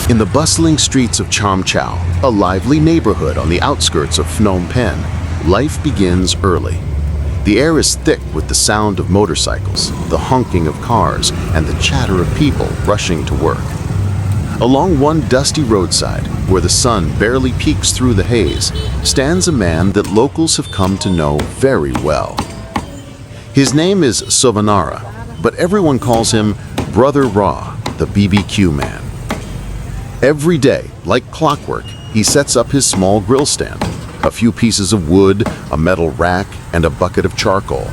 In the bustling streets of Chom, a lively neighborhood on the outskirts of Phnom Penh, life begins early. The air is thick with the sound of motorcycles, the honking of cars, and the chatter of people rushing to work. Along one dusty roadside, where the sun barely peeks through the haze, stands a man that locals have come to know very well. His name is Savanara, but everyone calls him Brother Ra, the BBQ man. Every day, like clockwork, he sets up his small grill stand, a few pieces of wood, a metal rack, and a bucket of charcoal.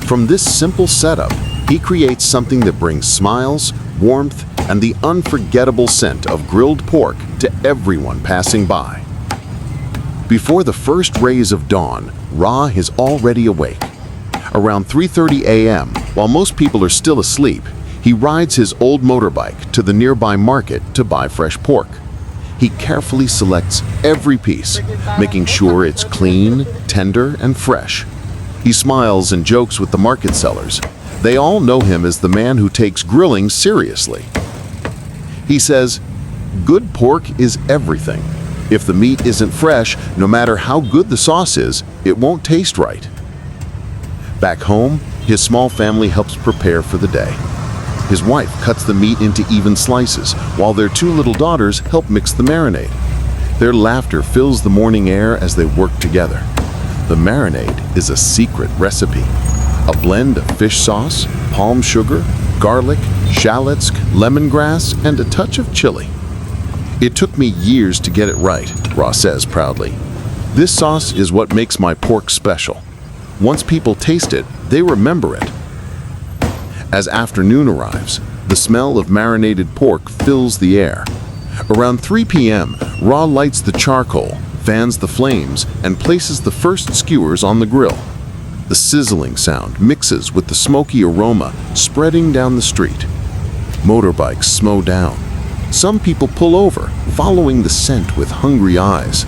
From this simple setup, he creates something that brings smiles, warmth, and the unforgettable scent of grilled pork to everyone passing by. Before the first rays of dawn, Ra is already awake. Around 3:30 a.m., while most people are still asleep, he rides his old motorbike to the nearby market to buy fresh pork. He carefully selects every piece, making sure it's clean, tender, and fresh. He smiles and jokes with the market sellers. They all know him as the man who takes grilling seriously. He says, "Good pork is everything. If the meat isn't fresh, no matter how good the sauce is, it won't taste right." Back home, his small family helps prepare for the day. His wife cuts the meat into even slices, while their two little daughters help mix the marinade. Their laughter fills the morning air as they work together. The marinade is a secret recipe, a blend of fish sauce, palm sugar, garlic, shallots, lemongrass, and a touch of chili. "It took me years to get it right," Ra says proudly. "This sauce is what makes my pork special. Once people taste it, they remember it." As afternoon arrives, the smell of marinated pork fills the air. Around 3 p.m., Ra lights the charcoal, fans the flames, and places the first skewers on the grill. The sizzling sound mixes with the smoky aroma spreading down the street. Motorbikes slow down. Some people pull over, following the scent with hungry eyes.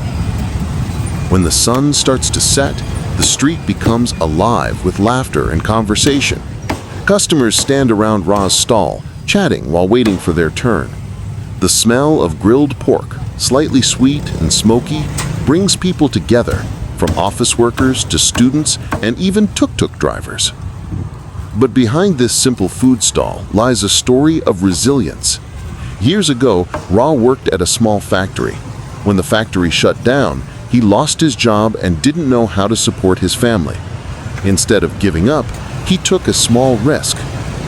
When the sun starts to set, the street becomes alive with laughter and conversation. Customers stand around Ra's stall, chatting while waiting for their turn. The smell of grilled pork, slightly sweet and smoky, brings people together, from office workers to students and even tuk-tuk drivers. But behind this simple food stall lies a story of resilience. Years ago, Ra worked at a small factory. When the factory shut down, he lost his job and didn't know how to support his family. Instead of giving up, he took a small risk.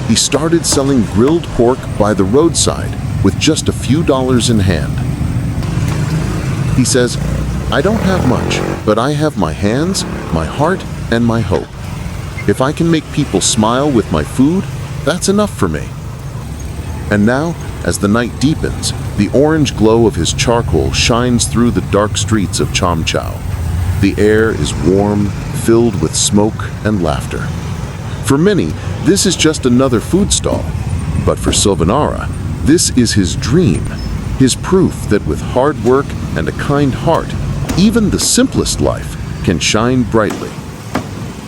He started selling grilled pork by the roadside with just a few dollars in hand. He says, "I don't have much, but I have my hands, my heart, and my hope. If I can make people smile with my food, that's enough for me." And now, as the night deepens, the orange glow of his charcoal shines through the dark streets of Chom. The air is warm, filled with smoke and laughter. For many, this is just another food stall. But for Savanara, this is his dream, his proof that with hard work and a kind heart, even the simplest life can shine brightly.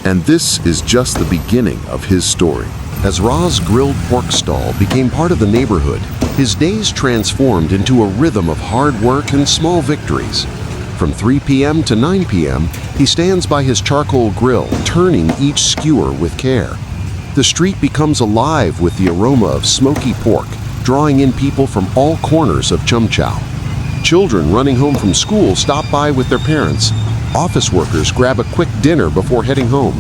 And this is just the beginning of his story. As Ra's grilled pork stall became part of the neighborhood, his days transformed into a rhythm of hard work and small victories. From 3 p.m. to 9 p.m., he stands by his charcoal grill, turning each skewer with care. The street becomes alive with the aroma of smoky pork, drawing in people from all corners of Chom. Children running home from school stop by with their parents. Office workers grab a quick dinner before heading home.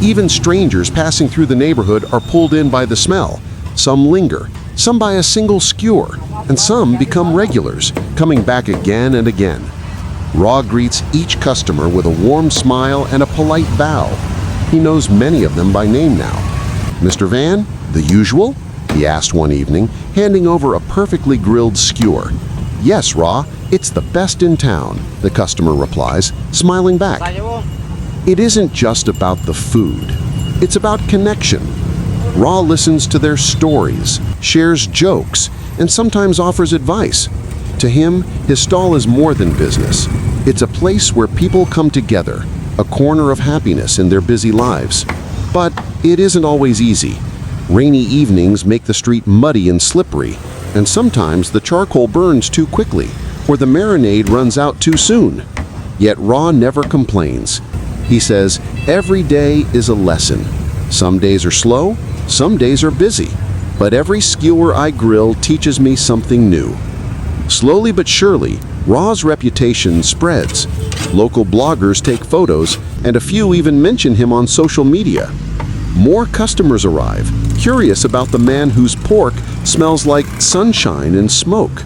Even strangers passing through the neighborhood are pulled in by the smell. Some linger, some buy a single skewer, and some become regulars, coming back again and again. Ra greets each customer with a warm smile and a polite bow. He knows many of them by name now. "Mr. Van, the usual?" he asked one evening, handing over a perfectly grilled skewer. "Yes, Ra, it's the best in town," the customer replies, smiling back. It isn't just about the food. It's about connection. Ra listens to their stories, shares jokes, and sometimes offers advice. To him, his stall is more than business. It's a place where people come together, a corner of happiness in their busy lives. But it isn't always easy. Rainy evenings make the street muddy and slippery, And sometimes the charcoal burns too quickly, or the marinade runs out too soon. Yet Ra never complains. He says, every day is a lesson. Some days are slow, some days are busy, but every skewer I grill teaches me something new. Slowly but surely, Ra's reputation spreads. Local bloggers take photos, and a few even mention him on social media. More customers arrive, curious about the man whose pork smells like sunshine and smoke.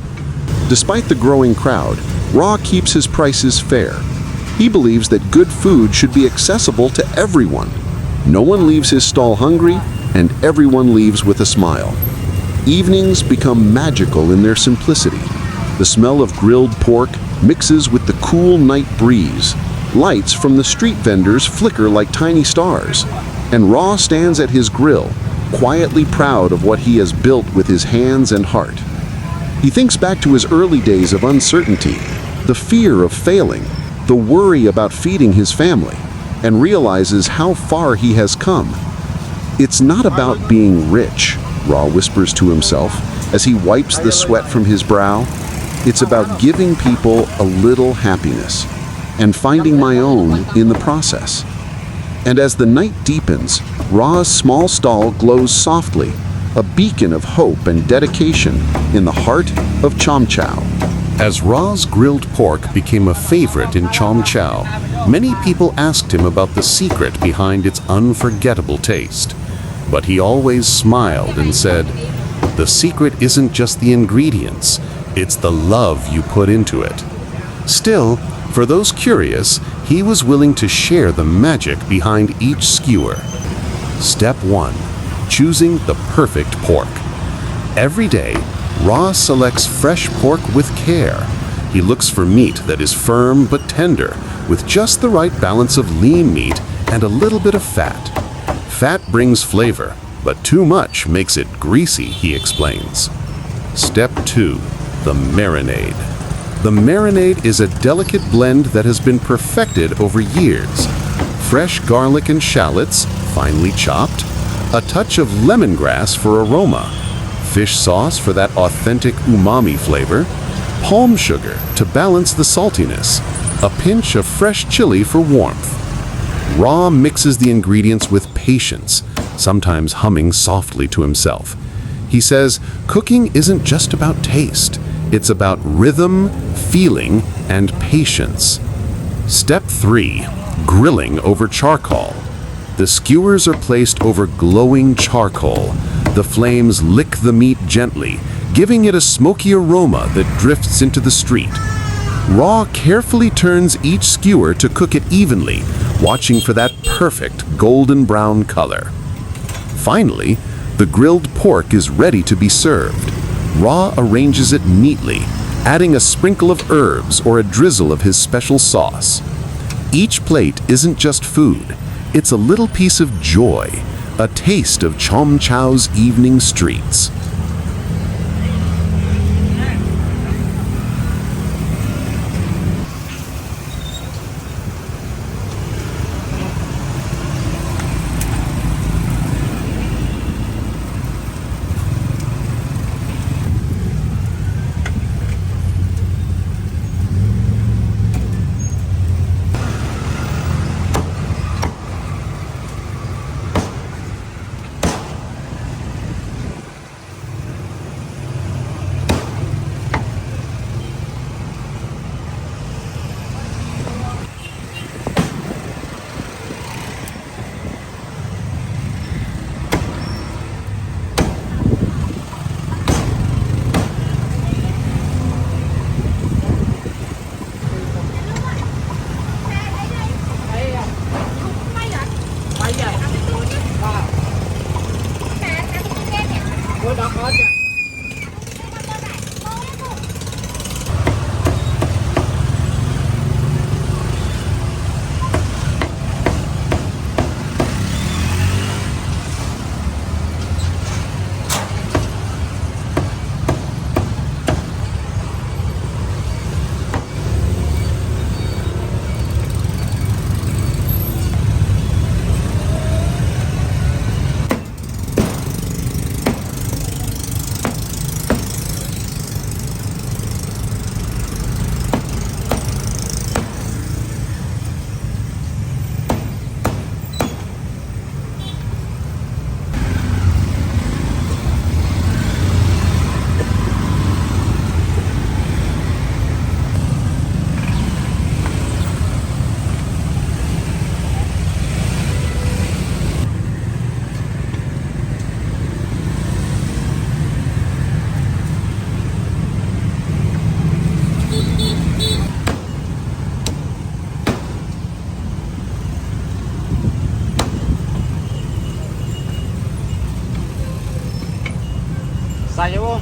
Despite the growing crowd, Ra keeps his prices fair. He believes that good food should be accessible to everyone. No one leaves his stall hungry, and everyone leaves with a smile. Evenings become magical in their simplicity. The smell of grilled pork mixes with the cool night breeze. Lights from the street vendors flicker like tiny stars, and Ra stands at his grill, quietly proud of what he has built with his hands and heart. He thinks back to his early days of uncertainty, the fear of failing, the worry about feeding his family, and realizes how far he has come. It's not about being rich, Ra whispers to himself as he wipes the sweat from his brow. It's about giving people a little happiness and finding my own in the process. And as the night deepens, Ra's small stall glows softly, a beacon of hope and dedication in the heart of Chom Chao. As Ra's grilled pork became a favorite in Chom Chao, many people asked him about the secret behind its unforgettable taste. But he always smiled and said, "The secret isn't just the ingredients, it's the love you put into it." Still, for those curious, he was willing to share the magic behind each skewer. Step 1. Choosing the perfect pork. Every day, Ra selects fresh pork with care. He looks for meat that is firm but tender, with just the right balance of lean meat and a little bit of fat. Fat brings flavor, but too much makes it greasy, he explains. Step 2. The marinade. The marinade is a delicate blend that has been perfected over years. Fresh garlic and shallots, finely chopped, a touch of lemongrass for aroma, fish sauce for that authentic umami flavor, palm sugar to balance the saltiness, a pinch of fresh chili for warmth. Ra mixes the ingredients with patience, sometimes humming softly to himself. He says, cooking isn't just about taste, it's about rhythm, feeling, and patience. Step 3. Grilling over charcoal. The skewers are placed over glowing charcoal. The flames lick the meat gently, giving it a smoky aroma that drifts into the street. Ra carefully turns each skewer to cook it evenly, watching for that perfect golden brown color. Finally, the grilled pork is ready to be served. Ra arranges it neatly, adding a sprinkle of herbs or a drizzle of his special sauce. Each plate isn't just food, it's a little piece of joy, a taste of Chom Chao's evening streets. Saya mo.